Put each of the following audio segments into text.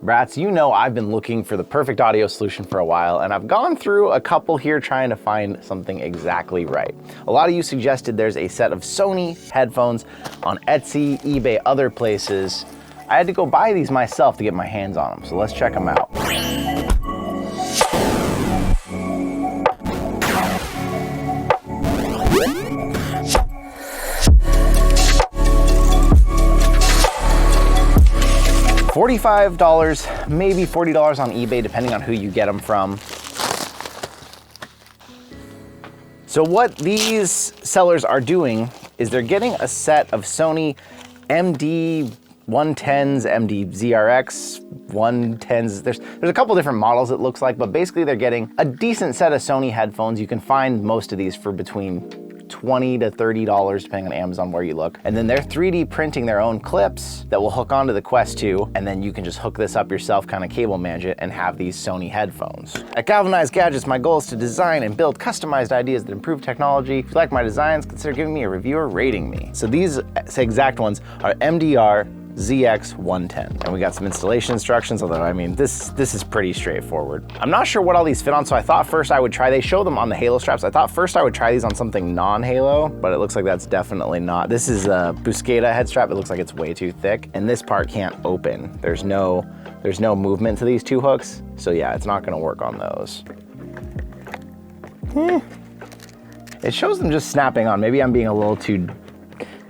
Brats, you know I've been looking for the perfect audio solution for a while, and I've gone through a couple here trying to find something exactly right. A lot of you suggested there's a set of Sony headphones on Etsy, eBay, other places. I had to go buy these myself to get my hands on them, so let's check them out. $45, maybe $40 on eBay, depending on who you get them from. So what these sellers are doing is they're getting a set of Sony MD-110s, MD-ZX110s. There's a couple different models it looks like, but basically they're getting a decent set of Sony headphones. You can find most of these for between $20 to $30, depending on Amazon where you look. And then they're 3D printing their own clips that will hook onto the Quest 2, and then you can just hook this up yourself, kind of cable manage it, and have these Sony headphones. At Galvanized Gadgets, my goal is to design and build customized ideas that improve technology. If you like my designs, consider giving me a review or rating me. So these exact ones are MDR-ZX110. And we got some installation instructions, although I mean, this is pretty straightforward. I'm not sure what all these fit on, so I thought first I would try, they show them on the Halo straps. I thought first I would try these on something non-Halo, but it looks like that's definitely not. This is a Busqueda head strap. It looks like it's way too thick, and this part can't open. There's no movement to these two hooks, so yeah, it's not gonna work on those. It shows them just snapping on. Maybe I'm being a little too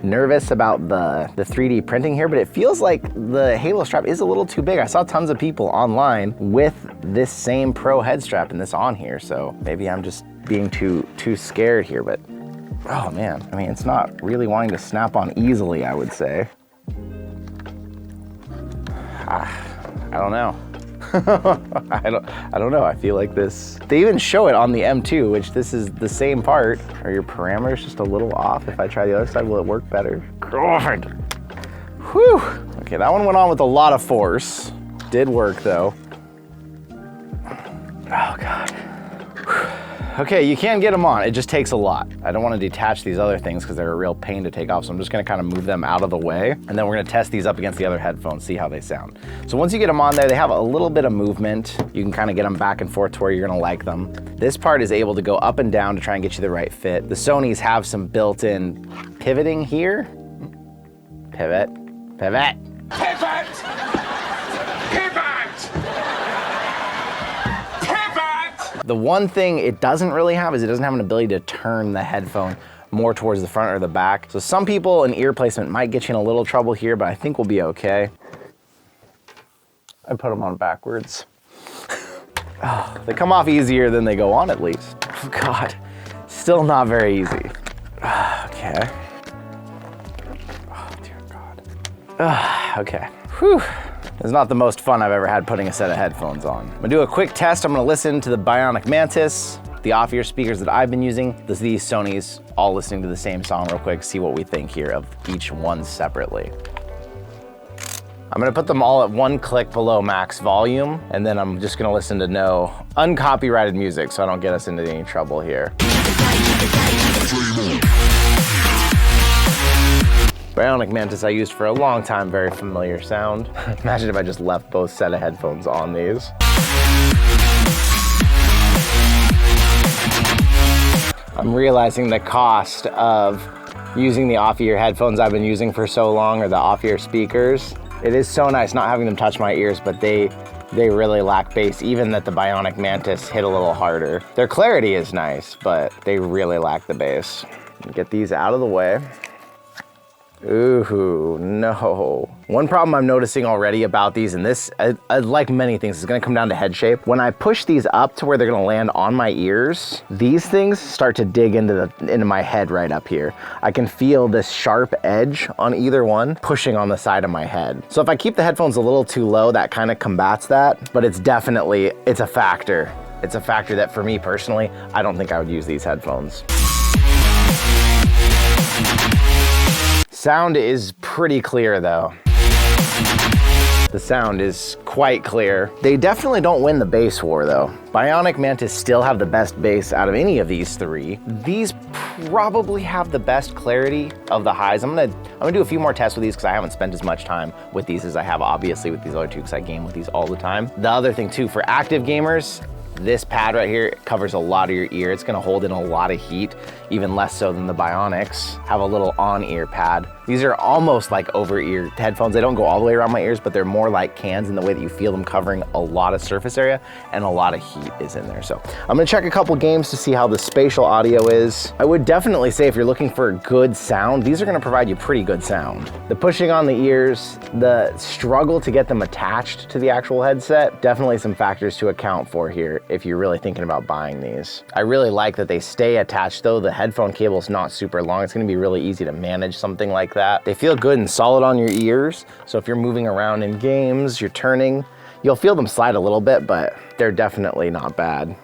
nervous about the 3D printing here, but it feels like the Halo strap is a little too big. I saw tons of people online with this same Pro head strap and this on here, so maybe I'm just being too scared here, but oh man, I mean, it's not really wanting to snap on easily, I would say. I don't know. I don't know. I feel like this. They even show it on the M2, which this is the same part. Are your parameters just a little off? If I try the other side, will it work better? God. Whew. Okay, that one went on with a lot of force. Did work though. Oh God. Whew. Okay, you can get them on. It just takes a lot. I don't want to detach these other things because they're a real pain to take off, so I'm just gonna kind of move them out of the way, and then we're gonna test these up against the other headphones, see how they sound. So once you get them on there, they have a little bit of movement. You can kind of get them back and forth to where you're gonna like them. This part is able to go up and down to try and get you the right fit. The Sonys have some built-in pivoting here. Pivot, pivot. Pivot! Pivot! The one thing it doesn't really have is it doesn't have an ability to turn the headphone more towards the front or the back. So some people, an ear placement might get you in a little trouble here, but I think we'll be okay. I put them on backwards. Oh, they come off easier than they go on at least. Oh God, still not very easy. Okay. Oh dear God. Okay. Whew. It's not the most fun I've ever had putting a set of headphones on. I'm gonna do a quick test. I'm gonna listen to the Bionik Mantis, the off-ear speakers that I've been using, these Sonys, all listening to the same song real quick, see what we think here of each one separately. I'm gonna put them all at one click below max volume, and then I'm just gonna listen to no uncopyrighted music so I don't get us into any trouble here. Bionik Mantis I used for a long time, very familiar sound. Imagine if I just left both set of headphones on these. I'm realizing the cost of using the off-ear headphones I've been using for so long, or the off-ear speakers. It is so nice not having them touch my ears, but they really lack bass, even that the Bionik Mantis hit a little harder. Their clarity is nice, but they really lack the bass. Get these out of the way. Ooh, no. One problem I'm noticing already about these, and this, like many things, is gonna come down to head shape. When I push these up to where they're gonna land on my ears, these things start to dig into my head right up here. I can feel this sharp edge on either one pushing on the side of my head. So if I keep the headphones a little too low, that kind of combats that, but it's a factor. It's a factor that for me personally, I don't think I would use these headphones. Sound is pretty clear though. The sound is quite clear. They definitely don't win the bass war though. Bionik Mantis still have the best bass out of any of these three. These probably have the best clarity of the highs. I'm gonna do a few more tests with these because I haven't spent as much time with these as I have obviously with these other two because I game with these all the time. The other thing too, for active gamers, this pad right here covers a lot of your ear. It's gonna hold in a lot of heat, even less so than the Bionics. Have a little on-ear pad. These are almost like over-ear headphones. They don't go all the way around my ears, but they're more like cans in the way that you feel them covering a lot of surface area and a lot of heat is in there. So I'm gonna check a couple games to see how the spatial audio is. I would definitely say if you're looking for good sound, these are gonna provide you pretty good sound. The pushing on the ears, the struggle to get them attached to the actual headset, definitely some factors to account for here if you're really thinking about buying these. I really like that they stay attached though. The headphone cable is not super long. It's gonna be really easy to manage something like that. They feel good and solid on your ears. So if you're moving around in games, you're turning, you'll feel them slide a little bit, but they're definitely not bad.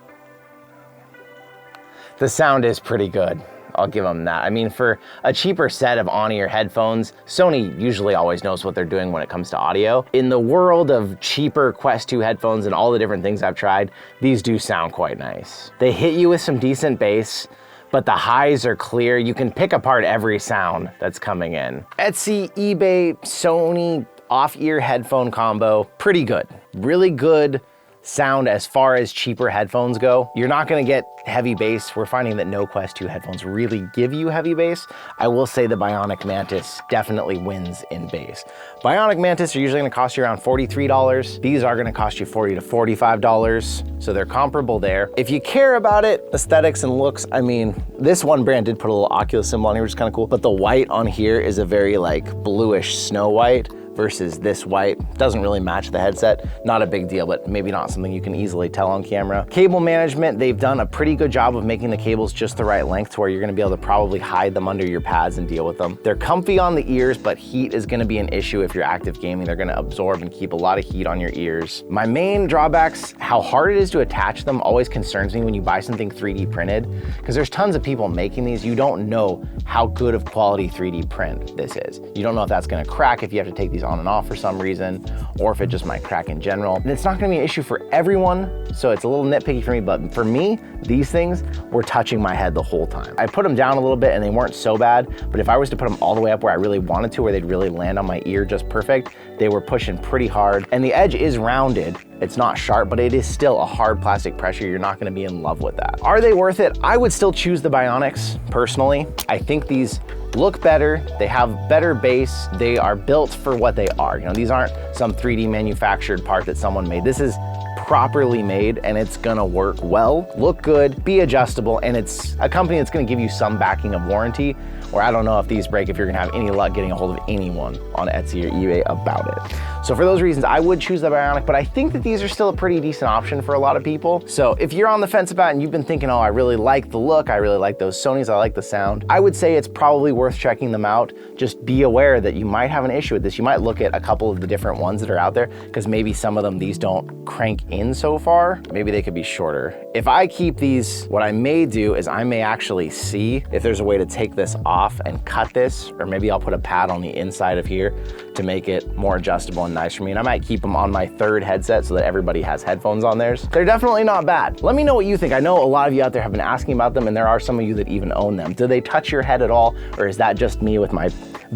The sound is pretty good. I'll give them that. I mean, for a cheaper set of on-ear headphones, Sony usually always knows what they're doing when it comes to audio. In the world of cheaper Quest 2 headphones and all the different things I've tried, these do sound quite nice. They hit you with some decent bass, but the highs are clear. You can pick apart every sound that's coming in. Etsy, eBay, Sony, off-ear headphone combo, pretty good. Really good sound as far as cheaper headphones go. You're not gonna get heavy bass. We're finding that no Quest 2 headphones really give you heavy bass. I will say the Bionic Mantis definitely wins in bass. Bionic Mantis are usually gonna cost you around $43. These are gonna cost you $40 to $45. So they're comparable there. If you care about it, aesthetics and looks, I mean, this one brand did put a little Oculus symbol on here, which is kind of cool, but the white on here is a very like bluish snow white versus this white. Doesn't really match the headset. Not a big deal, but maybe not something you can easily tell on camera. Cable management, they've done a pretty good job of making the cables just the right length to where you're gonna be able to probably hide them under your pads and deal with them. They're comfy on the ears, but heat is gonna be an issue if you're active gaming. They're gonna absorb and keep a lot of heat on your ears. My main drawbacks, how hard it is to attach them always concerns me when you buy something 3D printed, because there's tons of people making these. You don't know how good of quality 3D print this is. You don't know if that's gonna crack if you have to take these on and off for some reason, or if it just might crack in general. And it's not gonna be an issue for everyone, so it's a little nitpicky for me, but for me, these things were touching my head the whole time. I put them down a little bit and they weren't so bad, but if I was to put them all the way up where I really wanted to, where they'd really land on my ear just perfect, they were pushing pretty hard. And the edge is rounded, it's not sharp, but it is still a hard plastic pressure. You're not gonna be in love with that. Are they worth it? I would still choose the Bionics, personally. I think these look better, they have better bass, they are built for what they are. You know, these aren't some 3D manufactured part that someone made. This is properly made and it's gonna work well, look good, be adjustable, and it's a company that's gonna give you some backing of warranty, or I don't know if these break if you're gonna have any luck getting a hold of anyone on Etsy or eBay about it. So for those reasons, I would choose the Bionic, but I think that these are still a pretty decent option for a lot of people. So if you're on the fence about it and you've been thinking, oh, I really like the look, I really like those Sonys, I like the sound, I would say it's probably worth checking them out. Just be aware that you might have an issue with this. You might look at a couple of the different ones that are out there, because maybe some of them, these don't crank in so far. Maybe they could be shorter. If I keep these, what I may do is I may actually see if there's a way to take this off and cut this, or maybe I'll put a pad on the inside of here to make it more adjustable and nice for me. And I might keep them on my third headset so that everybody has headphones on theirs. They're definitely not bad. Let me know what you think. I know a lot of you out there have been asking about them, and there are some of you that even own them. Do they touch your head at all, or is that just me with my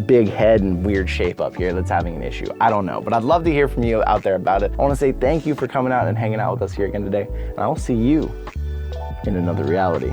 big head and weird shape up here that's having an issue? I don't know, but I'd love to hear from you out there about it. I wanna say thank you for coming out and hanging out with us here again today, and I will see you in another reality.